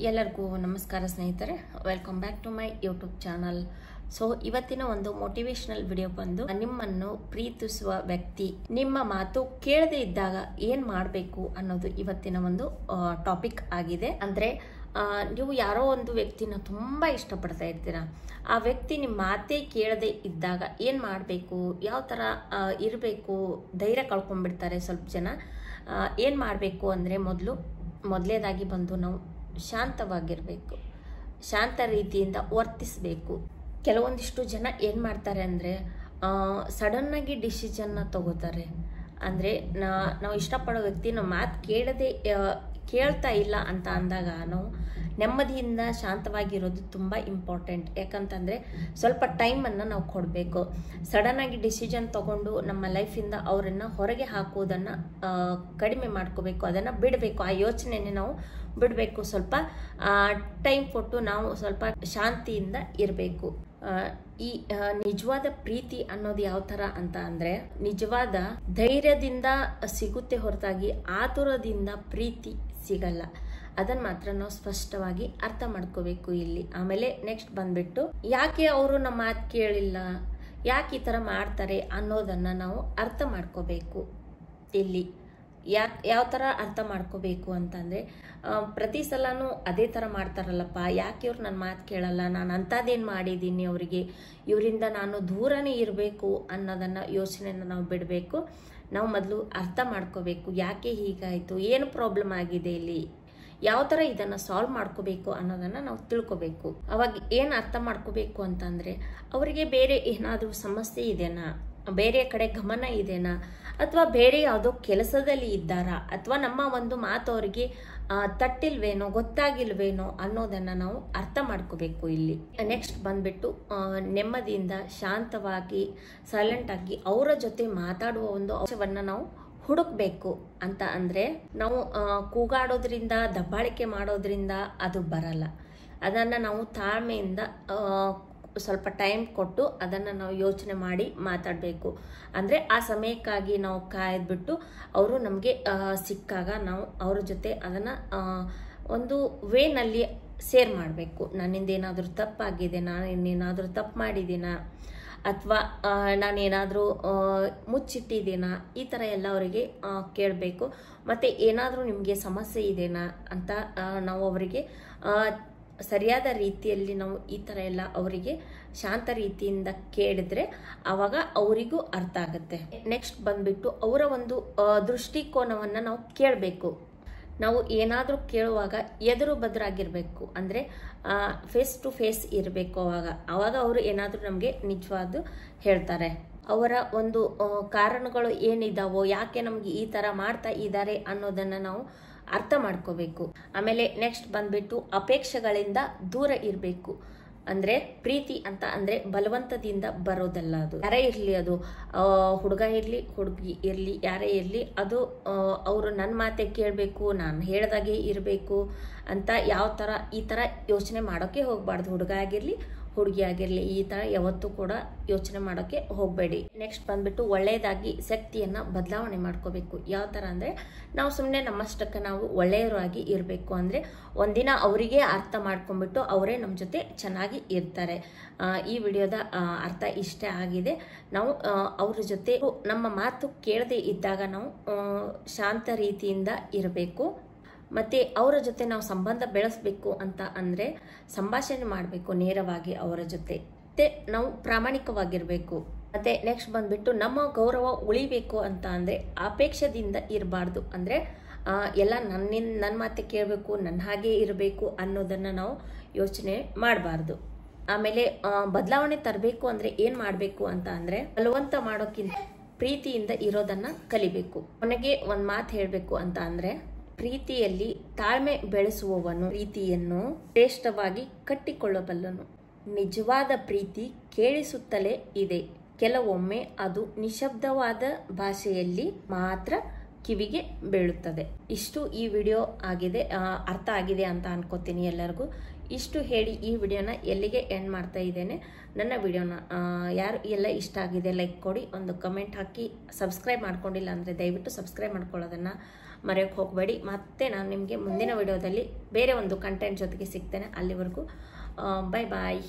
ಎಲ್ಲರಿಗೂ ನಮಸ್ಕಾರ ಸ್ನೇಹಿತರೆ, welcome back to my YouTube channel. So ಇವತ್ತಿನ ಒಂದು ಮೋಟಿವೇಶನಲ್ ವಿಡಿಯೋ ಬಂದು, ನಿಮ್ಮನ್ನು ಪ್ರೀತಿಸುವ ವ್ಯಕ್ತಿ ನಿಮ್ಮ ಮಾತು ಕೇಳದೆ ಇದ್ದಾಗ ಏನ್ ಮಾಡಬೇಕು ಅನ್ನೋದು ಇವತ್ತಿನ ಒಂದು ಟಾಪಿಕ್ ಆಗಿದೆ. ಅಂದ್ರೆ ನೀವು ಯಾರೋ ಒಂದು ವ್ಯಕ್ತಿನ ತುಂಬಾ ಇಷ್ಟಪಡ್ತಾ ಇರ್ತೀರಾ, ಆ ವ್ಯಕ್ತಿ ನಿಮ್ಮ ಮಾತೇ ಕೇಳದೆ ಇದ್ದಾಗ ಏನ್ ಮಾಡಬೇಕು, ಯಾವ ತರ ಇರಬೇಕು, ಧೈರ್ಯ ಕಳ್ಕೊಂಡ್ಬಿಡ್ತಾರೆ ಸ್ವಲ್ಪ ಜನ. ಏನ್ ಮಾಡಬೇಕು ಅಂದ್ರೆ ಮೊದಲೇದಾಗಿ ಬಂದು ನಾವು ಶಾಂತವಾಗಿರಬೇಕು, ಶಾಂತ ರೀತಿಯಿಂದ ವರ್ತಿಸಬೇಕು. ಕೆಲವೊಂದಿಷ್ಟು ಜನ ಏನು ಮಾಡ್ತಾರೆ ಅಂದರೆ ಸಡನ್ನಾಗಿ ಡಿಸಿಷನ್ನ ತಗೋತಾರೆ. ಅಂದರೆ ನಾವು ಇಷ್ಟಪಡೋ ವ್ಯಕ್ತಿ ನಾವು ಮಾತು ಕೇಳ್ತಾ ಇಲ್ಲ ಅಂತ ಅಂದಾಗ ನಾವು ನೆಮ್ಮದಿಯಿಂದ ಶಾಂತವಾಗಿರೋದು ತುಂಬ ಇಂಪಾರ್ಟೆಂಟ್. ಯಾಕಂತಂದರೆ ಸ್ವಲ್ಪ ಟೈಮನ್ನು ನಾವು ಕೊಡಬೇಕು. ಸಡನ್ನಾಗಿ ಡಿಸಿಷನ್ ತಗೊಂಡು ನಮ್ಮ ಲೈಫಿಂದ ಅವರನ್ನು ಹೊರಗೆ ಹಾಕೋದನ್ನು ಕಡಿಮೆ ಮಾಡ್ಕೋಬೇಕು, ಅದನ್ನು ಬಿಡಬೇಕು. ಆ ಯೋಚನೆನೇ ನಾವು ಬಿಡಬೇಕು. ಸ್ವಲ್ಪ ಟೈಮ್ ಕೊಟ್ಟು ನಾವು ಸ್ವಲ್ಪ ಶಾಂತಿಯಿಂದ ಇರಬೇಕು. ಈ ನಿಜವಾದ ಪ್ರೀತಿ ಅನ್ನೋದು ಯಾವ ಥರ ಅಂತ ಅಂದರೆ, ನಿಜವಾದ ಧೈರ್ಯದಿಂದ ಸಿಗುತ್ತೆ ಹೊರತಾಗಿ ಆತುರದಿಂದ ಪ್ರೀತಿ ಸಿಗಲ್ಲ. ಅದನ್ನ ಮಾತ್ರ ನಾವು ಸ್ಪಷ್ಟವಾಗಿ ಅರ್ಥ ಮಾಡ್ಕೋಬೇಕು ಇಲ್ಲಿ. ಆಮೇಲೆ ನೆಕ್ಸ್ಟ್ ಬಂದ್ಬಿಟ್ಟು, ಯಾಕೆ ಅವರು ನಮ್ಮ ಮಾತು ಕೇಳಿಲ್ಲ, ಯಾಕೆ ಈ ಥರ ಮಾಡ್ತಾರೆ ಅನ್ನೋದನ್ನ ನಾವು ಅರ್ಥ ಮಾಡ್ಕೋಬೇಕು. ಇಲ್ಲಿ ಯಾವ ಥರ ಅರ್ಥ ಮಾಡ್ಕೋಬೇಕು ಅಂತಂದರೆ, ಪ್ರತಿ ಸಲನೂ ಅದೇ ಥರ ಮಾಡ್ತಾರಲ್ಲಪ್ಪ, ಯಾಕೆ ಇವ್ರು ನನ್ನ ಮಾತು ಕೇಳಲ್ಲ, ನಾನು ಅಂಥದ್ದೇನು ಮಾಡಿದ್ದೀನಿ ಅವರಿಗೆ, ಇವರಿಂದ ನಾನು ದೂರನೇ ಇರಬೇಕು ಅನ್ನೋದನ್ನು ಯೋಚನೆನ ನಾವು ಬಿಡಬೇಕು. ನಾವು ಮೊದಲು ಅರ್ಥ ಮಾಡ್ಕೋಬೇಕು, ಯಾಕೆ ಹೀಗಾಯಿತು, ಏನು ಪ್ರಾಬ್ಲಮ್ ಆಗಿದೆ ಇಲ್ಲಿ, ಯಾವ ಥರ ಇದನ್ನು ಸಾಲ್ವ್ ಮಾಡ್ಕೋಬೇಕು ಅನ್ನೋದನ್ನು ನಾವು ತಿಳ್ಕೊಬೇಕು. ಅವಾಗ ಏನು ಅರ್ಥ ಮಾಡ್ಕೋಬೇಕು ಅಂತಂದರೆ, ಅವರಿಗೆ ಬೇರೆ ಏನಾದರೂ ಸಮಸ್ಯೆ ಇದೆನಾ, ಬೇರೆ ಕಡೆ ಗಮನ ಇದೆನಾ, ಅಥವಾ ಬೇರೆ ಯಾವುದೋ ಕೆಲಸದಲ್ಲಿ ಇದ್ದಾರಾ, ಅಥವಾ ನಮ್ಮ ಒಂದು ಮಾತು ಅವರಿಗೆ ತಟ್ಟಿಲ್ವೇನೋ, ಗೊತ್ತಾಗಿಲ್ವೇನೋ ಅನ್ನೋದನ್ನು ನಾವು ಅರ್ಥ ಮಾಡ್ಕೋಬೇಕು ಇಲ್ಲಿ. ನೆಕ್ಸ್ಟ್ ಬಂದ್ಬಿಟ್ಟು ನೆಮ್ಮದಿಯಿಂದ ಶಾಂತವಾಗಿ ಸೈಲೆಂಟಾಗಿ ಅವರ ಜೊತೆ ಮಾತಾಡುವ ಒಂದು ಅಂಶವನ್ನು ನಾವು ಹುಡುಕ್ಬೇಕು. ಅಂತ ಅಂದರೆ, ನಾವು ಕೂಗಾಡೋದ್ರಿಂದ ದಬ್ಬಾಳಿಕೆ ಮಾಡೋದ್ರಿಂದ ಅದು ಬರಲ್ಲ. ಅದನ್ನು ನಾವು ತಾಳ್ಮೆಯಿಂದ ಸ್ವಲ್ಪ ಟೈಮ್ ಕೊಟ್ಟು ಅದನ್ನು ನಾವು ಯೋಚನೆ ಮಾಡಿ ಮಾತಾಡಬೇಕು. ಅಂದರೆ ಆ ಸಮಯಕ್ಕಾಗಿ ನಾವು ಕಾಯ್ದುಬಿಟ್ಟು ಅವರು ನಮಗೆ ಸಿಕ್ಕಾಗ ನಾವು ಅವ್ರ ಜೊತೆ ಅದನ್ನು ಒಂದು ವೇನಲ್ಲಿ ಶೇರ್ ಮಾಡಬೇಕು. ನನ್ನಿಂದ ಏನಾದರೂ ತಪ್ಪಾಗಿದೆ, ನಾನು ಇನ್ನೇನಾದರೂ ತಪ್ಪು ಮಾಡಿದ್ದೀನಾ, ಅಥವಾ ನಾನೇನಾದರೂ ಮುಚ್ಚಿಟ್ಟಿದ್ದೀನಾ, ಈ ಥರ ಎಲ್ಲ ಅವರಿಗೆ ಕೇಳಬೇಕು. ಮತ್ತು ಏನಾದರೂ ನಿಮಗೆ ಸಮಸ್ಯೆ ಇದೆನಾ ಅಂತ ನಾವು ಅವರಿಗೆ ಸರಿಯಾದ ರೀತಿಯಲ್ಲಿ ನಾವು ಈ ಥರ ಎಲ್ಲ ಅವರಿಗೆ ಶಾಂತ ರೀತಿಯಿಂದ ಕೇಳಿದ್ರೆ ಆವಾಗ ಅವರಿಗೂ ಅರ್ಥ ಆಗುತ್ತೆ. ನೆಕ್ಸ್ಟ್ ಬಂದ್ಬಿಟ್ಟು ಅವರ ಒಂದು ದೃಷ್ಟಿಕೋನವನ್ನು ನಾವು ಕೇಳಬೇಕು. ನಾವು ಏನಾದರೂ ಕೇಳುವಾಗ ಎದುರು ಬದರಾಗಿರಬೇಕು, ಅಂದರೆ ಫೇಸ್ ಟು ಫೇಸ್ ಇರಬೇಕು. ಆವಾಗ ಅವರು ಏನಾದರೂ ನಮಗೆ ನಿಜವಾದ ಹೇಳ್ತಾರೆ. ಅವರ ಒಂದು ಕಾರಣಗಳು ಏನಿದಾವೋ, ಯಾಕೆ ನಮಗೆ ಈ ಥರ ಮಾಡ್ತಾ ಇದ್ದಾರೆ ಅನ್ನೋದನ್ನು ನಾವು ಅರ್ಥ ಮಾಡ್ಕೋಬೇಕು. ಆಮೇಲೆ ನೆಕ್ಸ್ಟ್ ಬಂದ್ಬಿಟ್ಟು ಅಪೇಕ್ಷೆಗಳಿಂದ ದೂರ ಇರಬೇಕು. ಅಂದರೆ ಪ್ರೀತಿ ಅಂತ ಅಂದರೆ ಬಲವಂತದಿಂದ ಬರೋದಲ್ಲ. ಅದು ಯಾರೇ ಇರಲಿ, ಅದು ಹುಡುಗ ಇರಲಿ ಹುಡುಗಿ ಇರಲಿ, ಯಾರೇ ಇರಲಿ, ಅದು ಅವರು ನನ್ನ ಮಾತೆ ಕೇಳಬೇಕು, ನಾನು ಹೇಳ್ದಾಗೆ ಇರಬೇಕು ಅಂತ ಈ ಥರ ಯೋಚನೆ ಮಾಡೋಕ್ಕೆ ಹೋಗಬಾರ್ದು. ಹುಡುಗ ಆಗಿರಲಿ ಹುಡುಗಿ ಆಗಿರಲಿ, ಈ ಥರ ಯಾವತ್ತೂ ಕೂಡ ಯೋಚನೆ ಮಾಡೋಕ್ಕೆ ಹೋಗಬೇಡಿ. ನೆಕ್ಸ್ಟ್ ಬಂದ್ಬಿಟ್ಟು ಒಳ್ಳೆಯದಾಗಿ ಶಕ್ತಿಯನ್ನು ಬದಲಾವಣೆ ಮಾಡ್ಕೋಬೇಕು. ಯಾವ ಥರ ಅಂದರೆ, ನಾವು ಸುಮ್ಮನೆ ನಮ್ಮಷ್ಟಕ್ಕೆ ನಾವು ಒಳ್ಳೆಯರಾಗಿ ಇರಬೇಕು. ಅಂದರೆ ಒಂದಿನ ಅವರಿಗೆ ಅರ್ಥ ಮಾಡ್ಕೊಂಡ್ಬಿಟ್ಟು ಅವರೇ ನಮ್ಮ ಜೊತೆ ಚೆನ್ನಾಗಿ ಇರ್ತಾರೆ. ಈ ವಿಡಿಯೋದ ಅರ್ಥ ಇಷ್ಟ ಆಗಿದೆ. ನಾವು ಅವ್ರ ಜೊತೆ ನಮ್ಮ ಮಾತು ಕೇಳದೆ ಇದ್ದಾಗ ನಾವು ಶಾಂತ ರೀತಿಯಿಂದ ಇರಬೇಕು. ಮತ್ತು ಅವರ ಜೊತೆ ನಾವು ಸಂಬಂಧ ಬೆಳೆಸಬೇಕು ಅಂತ ಅಂದರೆ ಸಂಭಾಷಣೆ ಮಾಡಬೇಕು ನೇರವಾಗಿ ಅವರ ಜೊತೆ. ಮತ್ತು ನಾವು ಪ್ರಾಮಾಣಿಕವಾಗಿರಬೇಕು. ಮತ್ತು ನೆಕ್ಸ್ಟ್ ಬಂದ್ಬಿಟ್ಟು ನಮ್ಮ ಗೌರವ ಉಳಿಬೇಕು ಅಂತ ಅಂದರೆ ಅಪೇಕ್ಷದಿಂದ ಇರಬಾರ್ದು. ಅಂದರೆ ಎಲ್ಲ ನನ್ನ ಮಾತೆ ಕೇಳಬೇಕು, ನನ್ನ ಹಾಗೆ ಇರಬೇಕು ಅನ್ನೋದನ್ನು ನಾವು ಯೋಚನೆ ಮಾಡಬಾರ್ದು. ಆಮೇಲೆ ಬದಲಾವಣೆ ತರಬೇಕು ಅಂದರೆ ಏನು ಮಾಡಬೇಕು ಅಂತ ಅಂದರೆ, ಬಲವಂತ ಮಾಡೋಕ್ಕಿಂತ ಪ್ರೀತಿಯಿಂದ ಇರೋದನ್ನು ಕಲಿಬೇಕು. ಕೊನೆಗೆ ಒಂದು ಮಾತು ಹೇಳಬೇಕು ಅಂತ ಅಂದರೆ, ಪ್ರೀತಿಯಲ್ಲಿ ತಾಳ್ಮೆ ಬೆಳೆಸುವವನು ಪ್ರೀತಿಯನ್ನು ಶ್ರೇಷ್ಠವಾಗಿ ಕಟ್ಟಿಕೊಳ್ಳಬಲ್ಲನು. ನಿಜವಾದ ಪ್ರೀತಿ ಕೇಳಿಸುತ್ತಲೇ ಇದೆ, ಕೆಲವೊಮ್ಮೆ ಅದು ನಿಶಬ್ದವಾದ ಭಾಷೆಯಲ್ಲಿ ಮಾತ್ರ ಕಿವಿಗೆ ಬೀಳುತ್ತದೆ. ಇಷ್ಟು ಈ ವಿಡಿಯೋ ಆಗಿದೆ, ಅರ್ಥ ಆಗಿದೆ ಅಂತ ಅನ್ಕೋತೀನಿ ಎಲ್ಲರಿಗೂ. ಇಷ್ಟು ಹೇಳಿ ಈ ವಿಡಿಯೋನ ಎಲ್ಲಿಗೆ ಎಂಡ್ ಮಾಡ್ತಾ ಇದ್ದೇನೆ. ನನ್ನ ವಿಡಿಯೋನ ಯಾರು ಎಲ್ಲ ಇಷ್ಟ ಆಗಿದೆ ಲೈಕ್ ಕೊಡಿ, ಒಂದು ಕಮೆಂಟ್ ಹಾಕಿ, ಸಬ್ಸ್ಕ್ರೈಬ್ ಮಾಡ್ಕೊಂಡಿಲ್ಲ ಅಂದರೆ ದಯವಿಟ್ಟು ಸಬ್ಸ್ಕ್ರೈಬ್ ಮಾಡ್ಕೊಳ್ಳೋದನ್ನು ಮರೆಯೋಕ್ಕೆ ಹೋಗಬೇಡಿ. ಮತ್ತೆ ನಾನು ನಿಮಗೆ ಮುಂದಿನ ವಿಡಿಯೋದಲ್ಲಿ ಬೇರೆ ಒಂದು ಕಂಟೆಂಟ್ ಜೊತೆಗೆ ಸಿಗ್ತೇನೆ. ಅಲ್ಲಿವರೆಗೂ ಬಾಯ್ ಬಾಯ್.